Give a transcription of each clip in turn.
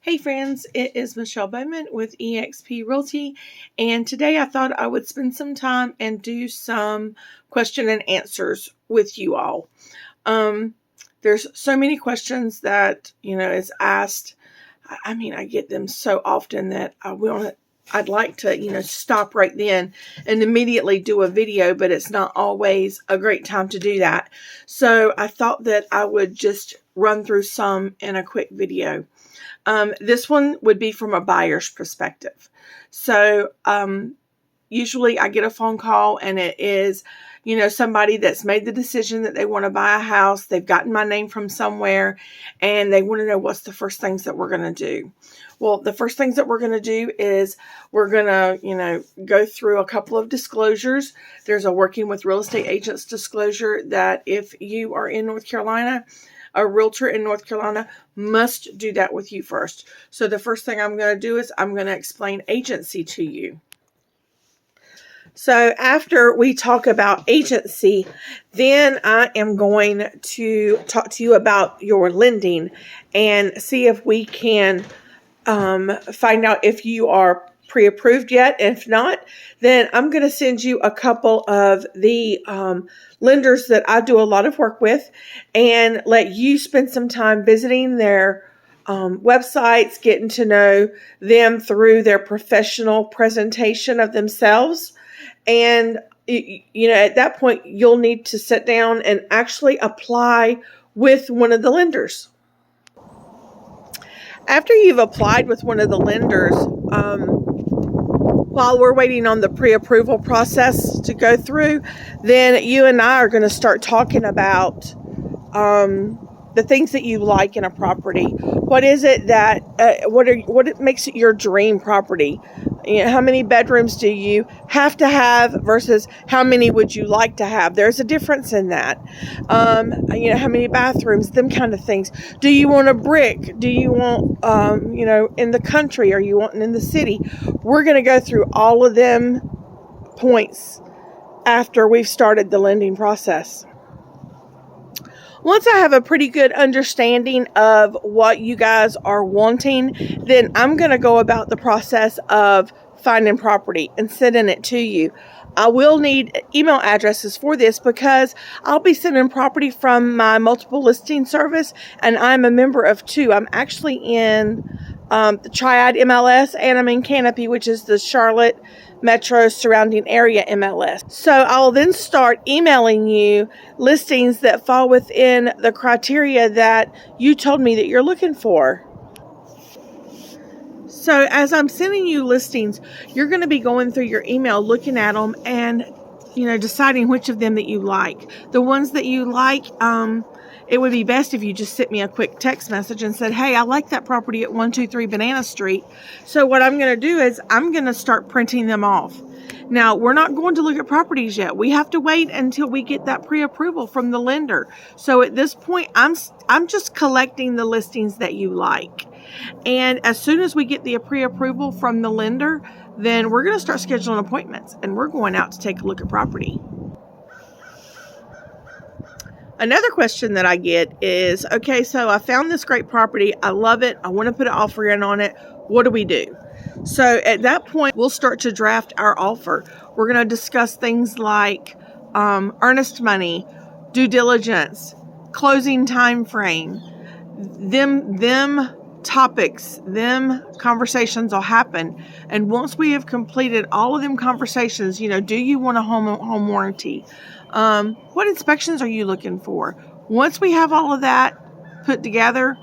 Hey friends, it is Michele Bowman with eXp Realty, and today I thought I would spend some time and do some question and answers with you all. There's so many questions that, is asked. I get them so often that I'd like to, stop right then and immediately do a video, but it's not always a great time to do that. So I thought that I would just run through some in a quick video. This one would be from a buyer's perspective. So usually I get a phone call and it is, somebody that's made the decision that they want to buy a house. They've gotten my name from somewhere and they want to know what's the first things that we're going to do. Well, the first things that we're going to do is we're going to, go through a couple of disclosures. There's a working with real estate agents disclosure that if you are in North Carolina, a realtor in North Carolina must do that with you first. So the first thing I'm going to do is I'm going to explain agency to you. So after we talk about agency, then I am going to talk to you about your lending and see if we can find out if you are pre-approved yet. If not, then I'm going to send you a couple of the lenders that I do a lot of work with and let you spend some time visiting their websites, getting to know them through their professional presentation of themselves. And, at that point, you'll need to sit down and actually apply with one of the lenders. After you've applied with one of the lenders, while we're waiting on the pre-approval process to go through, then you and I are going to start talking about the things that you like in a property. What is it that what makes it your dream property? How many bedrooms do you have to have versus how many would you like to have? There's a difference in that. How many bathrooms, them kind of things. Do you want a brick? Do you want, in the country? Are you wanting in the city? We're going to go through all of them points after we've started the lending process. Once I have a pretty good understanding of what you guys are wanting, then I'm going to go about the process of finding property and sending it to you. I will need email addresses for this because I'll be sending property from my multiple listing service, and I'm a member of two. I'm actually in the Triad MLS, and I'm in Canopy, which is the Charlotte Metro surrounding area MLS. So I'll then start emailing you listings that fall within the criteria that you told me that you're looking for. So as I'm sending you listings, you're going to be going through your email, looking at them and, deciding which of them that you like. The ones that you like, it would be best if you just sent me a quick text message and said, hey, I like that property at 123 Banana Street. So what I'm going to do is I'm going to start printing them off. Now, we're not going to look at properties yet. We have to wait until we get that pre-approval from the lender. So at this point, I'm just collecting the listings that you like. And as soon as we get the pre-approval from the lender, then we're going to start scheduling appointments and we're going out to take a look at property. Another question that I get is, okay, so I found this great property. I love it. I want to put an offer in on it. What do we do? So at that point, we'll start to draft our offer. We're going to discuss things like earnest money, due diligence, closing time frame. Them topics, them conversations will happen. And once we have completed all of them conversations, do you want a home warranty? What inspections are you looking for? Once we have all of that put together,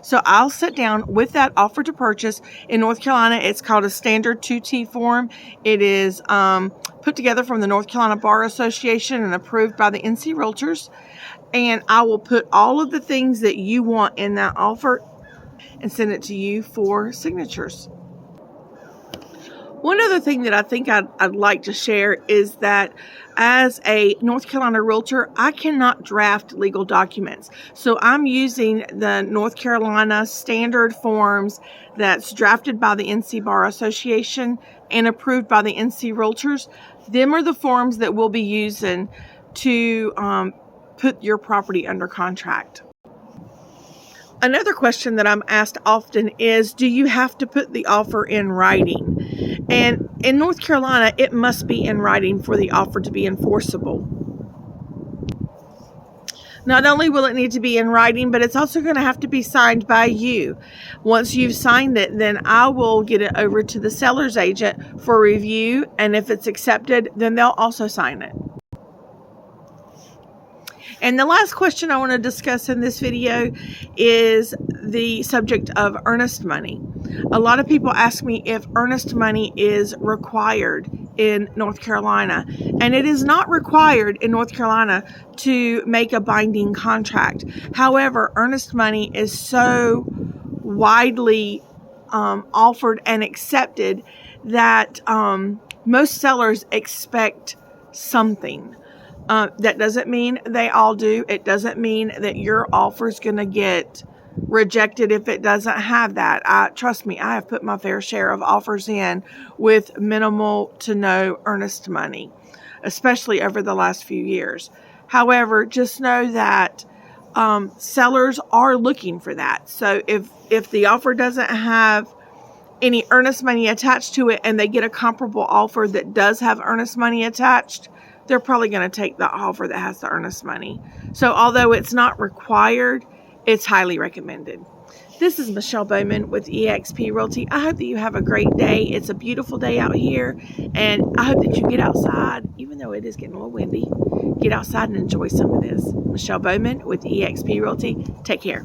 so I'll sit down with that offer to purchase. In North Carolina, it's called a standard 2T form. It is put together from the North Carolina Bar Association and approved by the NC Realtors. And I will put all of the things that you want in that offer and send it to you for signatures. One other thing that I think I'd like to share is that as a North Carolina realtor, I cannot draft legal documents. So I'm using the North Carolina standard forms that's drafted by the NC Bar Association and approved by the NC Realtors. Them are the forms that we'll be using to put your property under contract. Another question that I'm asked often is, do you have to put the offer in writing? And in North Carolina, it must be in writing for the offer to be enforceable. Not only will it need to be in writing, but it's also going to have to be signed by you. Once you've signed it, then I will get it over to the seller's agent for review. And if it's accepted, then they'll also sign it. And the last question I want to discuss in this video is the subject of earnest money. A lot of people ask me if earnest money is required in North Carolina, and it is not required in North Carolina to make a binding contract. However, earnest money is so widely offered and accepted that most sellers expect something. That doesn't mean they all do. It doesn't mean that your offer is going to get rejected if it doesn't have that. Trust me, I have put my fair share of offers in with minimal to no earnest money, especially over the last few years. However, just know that sellers are looking for that. So if the offer doesn't have any earnest money attached to it and they get a comparable offer that does have earnest money attached, they're probably going to take the offer that has the earnest money. So although it's not required, it's highly recommended. This is Michele Bowman with eXp Realty. I hope that you have a great day. It's a beautiful day out here, and I hope that you get outside, even though it is getting a little windy. Get outside and enjoy some of this. Michele Bowman with eXp Realty. Take care.